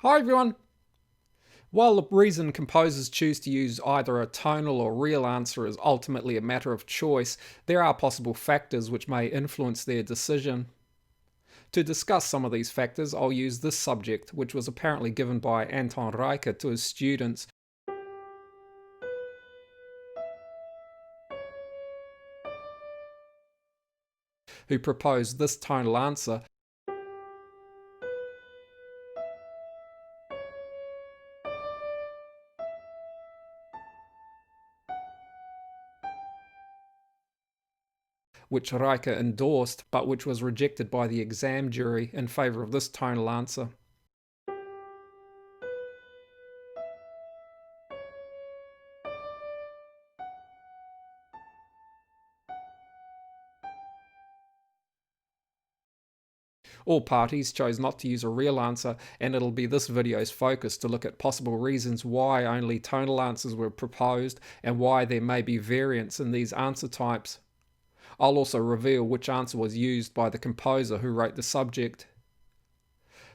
Hi everyone! While the reason composers choose to use either a tonal or real answer is ultimately a matter of choice, there are possible factors which may influence their decision. To discuss some of these factors, I'll use this subject, which was apparently given by Anton Reicher to his students, who proposed this tonal answer, which Reicher endorsed, but which was rejected by the exam jury in favour of this tonal answer. All parties chose not to use a real answer, and it'll be this video's focus to look at possible reasons why only tonal answers were proposed and why there may be variance in these answer types. I'll also reveal which answer was used by the composer who wrote the subject.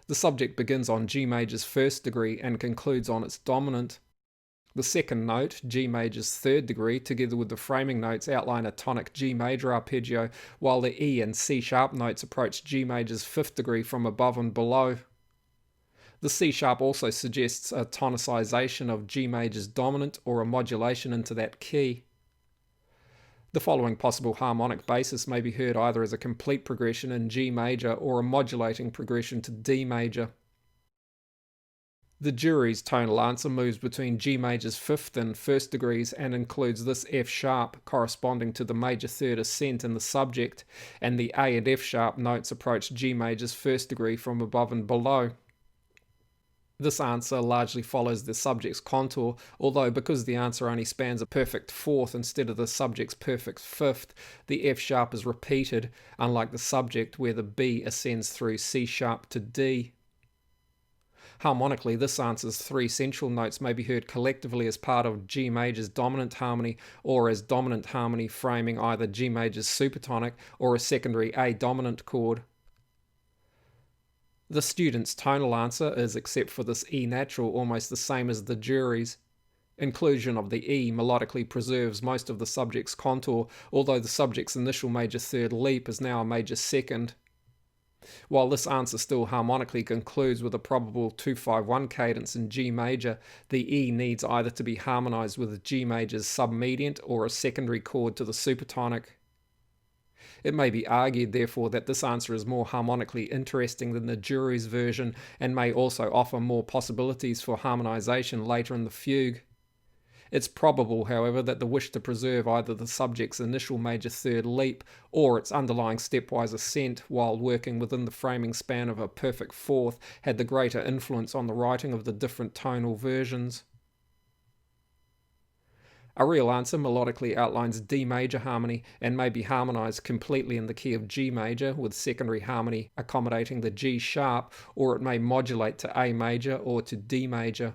The subject begins on G major's first degree and concludes on its dominant. The second note, G major's third degree, together with the framing notes, outline a tonic G major arpeggio, while the E and C sharp notes approach G major's fifth degree from above and below. The C sharp also suggests a tonicization of G major's dominant or a modulation into that key. The following possible harmonic basis may be heard either as a complete progression in G major or a modulating progression to D major. The jury's tonal answer moves between G major's fifth and first degrees and includes this F sharp corresponding to the major third ascent in the subject, and the A and F sharp notes approach G major's first degree from above and below. This answer largely follows the subject's contour, although because the answer only spans a perfect fourth instead of the subject's perfect fifth, the F sharp is repeated, unlike the subject where the B ascends through C sharp to D. Harmonically, this answer's three central notes may be heard collectively as part of G major's dominant harmony, or as dominant harmony framing either G major's supertonic or a secondary A dominant chord. The student's tonal answer is, except for this E natural, almost the same as the jury's. Inclusion of the E melodically preserves most of the subject's contour, although the subject's initial major third leap is now a major second. While this answer still harmonically concludes with a probable 2-5-1 cadence in G major, the E needs either to be harmonized with G major's submediant or a secondary chord to the supertonic. It may be argued, therefore, that this answer is more harmonically interesting than the jury's version and may also offer more possibilities for harmonization later in the fugue. It's probable, however, that the wish to preserve either the subject's initial major third leap or its underlying stepwise ascent while working within the framing span of a perfect fourth had the greater influence on the writing of the different tonal versions. A real answer melodically outlines D major harmony and may be harmonized completely in the key of G major, with secondary harmony accommodating the G sharp, or it may modulate to A major or to D major.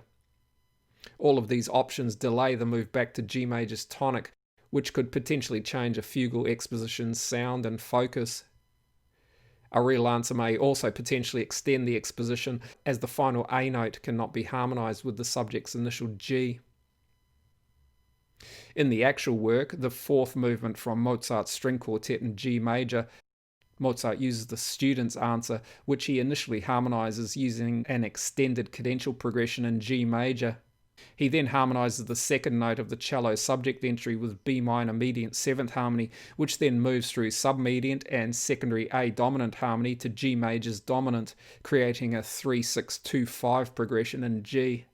All of these options delay the move back to G major's tonic, which could potentially change a fugal exposition's sound and focus. A real answer may also potentially extend the exposition, as the final A note cannot be harmonized with the subject's initial G. In the actual work, the fourth movement from Mozart's string quartet in G major, Mozart uses the student's answer, which he initially harmonizes using an extended cadential progression in G major. He then harmonizes the second note of the cello subject entry with B minor mediant 7th harmony, which then moves through submediant and secondary A dominant harmony to G major's dominant, creating a 3-6-2-5 progression in G.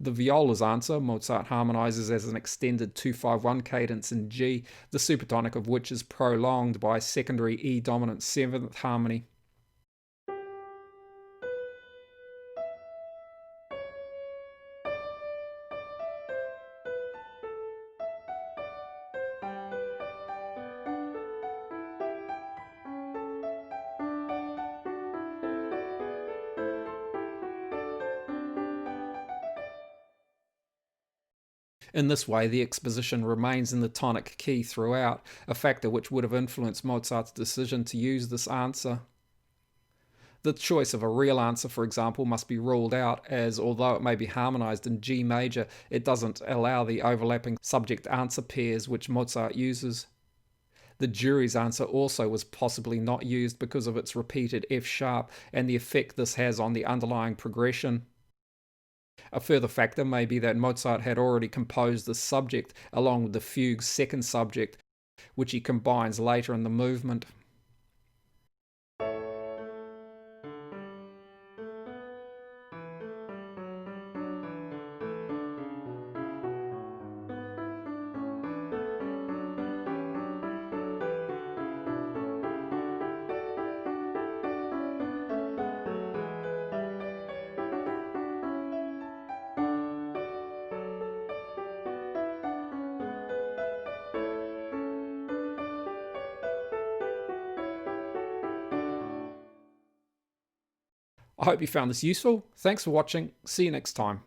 The viola's answer, Mozart harmonizes as an extended 2-5-1 cadence in G, the supertonic of which is prolonged by secondary E dominant 7th harmony. In this way, the exposition remains in the tonic key throughout, a factor which would have influenced Mozart's decision to use this answer. The choice of a real answer, for example, must be ruled out, as although it may be harmonized in G major, it doesn't allow the overlapping subject-answer pairs which Mozart uses. The jury's answer also was possibly not used because of its repeated F sharp and the effect this has on the underlying progression. A further factor may be that Mozart had already composed the subject along with the fugue's second subject, which he combines later in the movement. I hope you found this useful. Thanks for watching. See you next time.